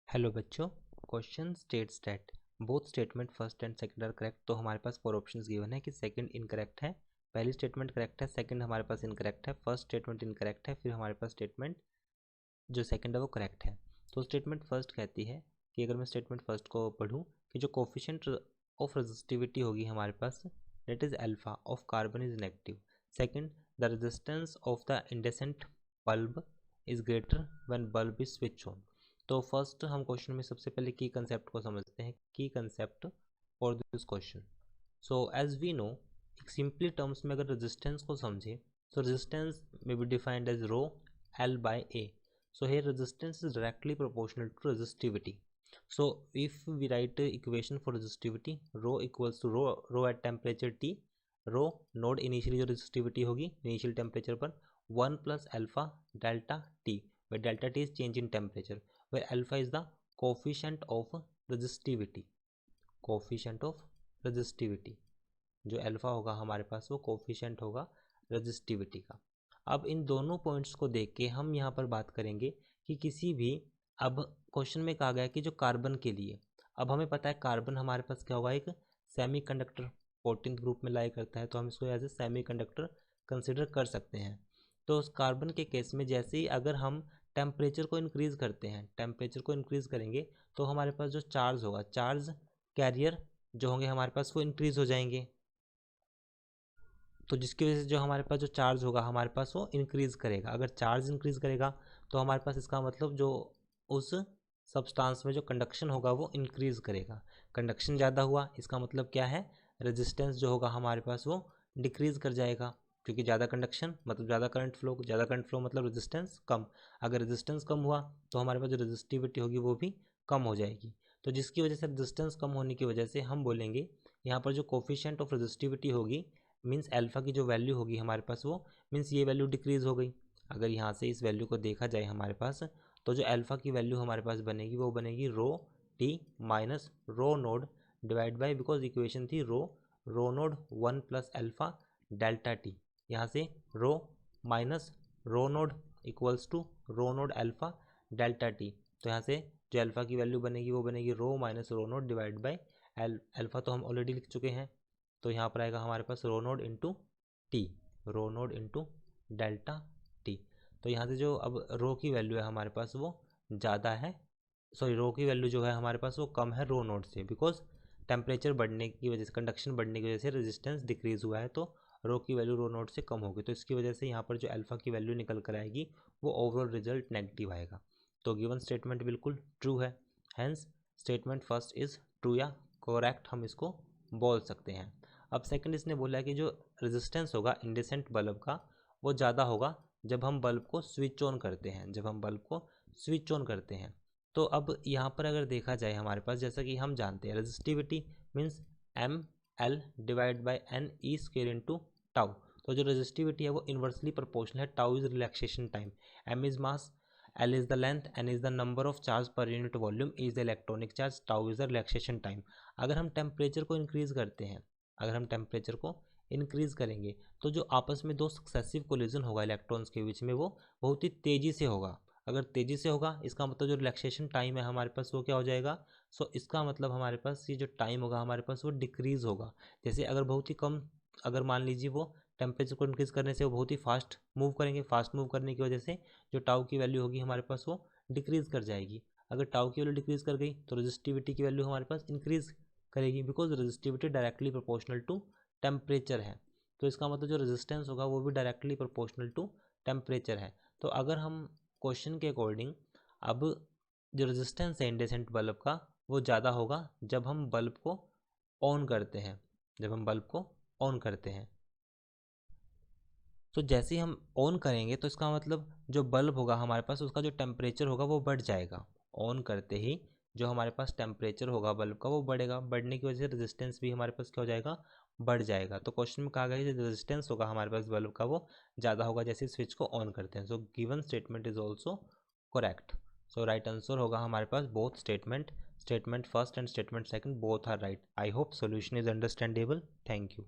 Hello बच्चों, question states that both statement first and second are correct. तो हमारे पास 4 options given है कि सेकंड इनकरेक्ट है, पहली स्टेटमेंट करेक्ट है, सेकंड हमारे पास इनकरेक्ट है, फर्स्ट स्टेटमेंट इनकरेक्ट है, फिर हमारे पास स्टेटमेंट जो सेकंड है वो करेक्ट है। तो स्टेटमेंट फर्स्ट कहती है कि अगर मैं स्टेटमेंट फर्स्ट को पढ़ूँ कि जो कोफिशिएंट ऑफ रेजिस्टिविटी होगी हमारे पास that is alpha of carbon is negative. Second, the resistance of the incandescent bulb is greater when bulb is switch on. तो फर्स्ट हम क्वेश्चन में सबसे पहले की कंसेप्ट को समझते हैं, की concept for this question. So as we know, एक सिंपली टर्म्स में अगर रेजिस्टेंस को समझे तो रेजिस्टेंस में be defined as rho l by a. So here resistance is directly proportional to resistivity. So if we write the equation for resistivity, rho equals to rho at temperature T, rho node initially जो resistivity होगी initial temperature पर 1 plus alpha delta T, where delta T is change in temperature, where alpha is the coefficient of resistivity. coefficient of resistivity जो alpha होगा हमारे पास वो coefficient होगा resistivity का। अब इन दोनों पॉइंट्स को देख के हम यहाँ पर बात करेंगे कि किसी भी, अब क्वेश्चन में कहा गया कि जो कार्बन के लिए, अब हमें पता है कार्बन हमारे पास क्या होगा, एक सेमीकंडक्टर 14th ग्रुप में लाई करता है, तो हम इसको एज ए सेमीकंडक्टर कंसिडर कर सकते हैं। तो उस कार्बन के केस में जैसे ही अगर हम टेम्परेचर को इंक्रीज़ करते हैं, टेम्परेचर को इंक्रीज़ करेंगे तो हमारे पास जो चार्ज होगा, चार्ज कैरियर जो होंगे हमारे पास वो इंक्रीज़ हो जाएंगे। तो जिसकी वजह से जो हमारे पास जो चार्ज होगा हमारे पास वो इंक्रीज़ करेगा। अगर चार्ज इंक्रीज़ करेगा तो हमारे पास इसका मतलब जो उस सब्सटेंस में जो कंडक्शन होगा वो इंक्रीज़ करेगा। कंडक्शन ज़्यादा हुआ इसका मतलब क्या है, रेजिस्टेंस जो होगा हमारे पास वो डिक्रीज़ कर जाएगा, क्योंकि ज़्यादा कंडक्शन मतलब ज़्यादा करंट फ्लो, ज़्यादा करंट फ्लो मतलब रेजिस्टेंस कम। अगर रेजिस्टेंस कम हुआ तो हमारे पास जो रेजिस्टिविटी होगी वो भी कम हो जाएगी। तो जिसकी वजह से रेजिस्टेंस कम होने की वजह से हम बोलेंगे यहाँ पर जो कोफिशिएंट ऑफ रेजिस्टिविटी होगी मीन्स अल्फ़ा की जो वैल्यू होगी हमारे पास वो मीन्स ये वैल्यू डिक्रीज़ हो गई। अगर यहाँ से इस वैल्यू को देखा जाए हमारे पास, तो जो अल्फ़ा की वैल्यू हमारे पास बनेगी वो बनेगी rho t minus rho naught divide by, because equation थी rho naught 1 plus alpha delta t. यहाँ से rho minus rho naught equals to rho naught alpha delta t. तो यहाँ से जो अल्फ़ा की वैल्यू बनेगी वो बनेगी rho minus rho naught divide by alpha तो हम ऑलरेडी लिख चुके हैं, तो यहाँ पर आएगा हमारे पास रो नोड इंटू टी, रो नोड इंटू डेल्टा टी। तो यहाँ से जो अब रो की वैल्यू है हमारे पास वो ज़्यादा है, सॉरी रो की वैल्यू जो है हमारे पास वो कम है रो नोड से, बिकॉज टेम्परेचर बढ़ने की वजह से, कंडक्शन बढ़ने की वजह से रेजिस्टेंस डिक्रीज़ हुआ है, तो रो की वैल्यू रो नोड से कम होगी। तो इसकी वजह से यहाँ पर जो अल्फ़ा की वैल्यू निकल कर आएगी वो ओवरऑल रिजल्ट नेगेटिव आएगा। तो गिवन स्टेटमेंट बिल्कुल ट्रू है, hence statement first is true या करेक्ट हम इसको बोल सकते हैं। अब सेकंड इसने बोला है कि जो रेजिस्टेंस होगा इंडेसेंट बल्ब का वो ज़्यादा होगा जब हम बल्ब को स्विच ऑन करते हैं, जब हम बल्ब को स्विच ऑन करते हैं। तो अब यहाँ पर अगर देखा जाए हमारे पास, जैसा कि हम जानते हैं resistivity means M L divide by N E square into tau. तो जो रेजिस्टिविटी है वो इन्वर्सली प्रोपोर्शनल है, tau is relaxation time, M is mass, L is the length, N is the number of charge per unit volume, is the electronic charge, tau is the relaxation time। अगर हम temperature को increase करते हैं, अगर हम temperature को increase करेंगे तो जो आपस में दो सक्सेसिव कोलिजन होगा इलेक्ट्रॉन्स के बीच में वो बहुत ही तेज़ी से होगा। अगर तेज़ी से होगा इसका मतलब जो रिलैक्सेशन टाइम है हमारे पास वो क्या हो जाएगा, सो इसका मतलब हमारे पास ये जो टाइम होगा हमारे पास वो डिक्रीज़ होगा। जैसे अगर बहुत ही कम, अगर मान लीजिए वो टेम्परेचर को इंक्रीज़ करने से वो बहुत ही फास्ट मूव करेंगे, फास्ट मूव करने की वजह से जो टाउ की वैल्यू होगी हमारे पास वो डिक्रीज़ कर जाएगी। अगर टाउ की वैल्यू डिक्रीज़ कर गई तो रेजिस्टिविटी की वैल्यू हमारे पास इंक्रीज़ करेगी, because resistivity directly proportional to temperature है। तो इसका मतलब जो रेजिस्टेंस होगा वो भी डायरेक्टली प्रोपोर्शनल टू टेम्परेचर है। तो अगर हम क्वेश्चन के अकॉर्डिंग, अब जो रेजिस्टेंस है इंडेसेंट बल्ब का वो ज़्यादा होगा जब हम बल्ब को ऑन करते हैं, जब हम बल्ब को ऑन करते हैं। तो जैसे ही हम ऑन करेंगे तो इसका मतलब जो बल्ब होगा हमारे पास उसका जो टेम्परेचर होगा वो बढ़ जाएगा। ऑन करते ही जो हमारे पास टेम्परेचर होगा बल्ब का वो बढ़ेगा, बढ़ने की वजह से रेजिस्टेंस भी हमारे पास क्या हो जाएगा, बढ़ जाएगा। तो क्वेश्चन में कहा गया है जो रेजिस्टेंस होगा हमारे पास बल्ब का वो ज़्यादा होगा जैसे स्विच को ऑन करते हैं। So given statement is also correct. So right answer होगा हमारे पास both statement, statement first and statement second both are right. I hope solution is understandable. Thank you.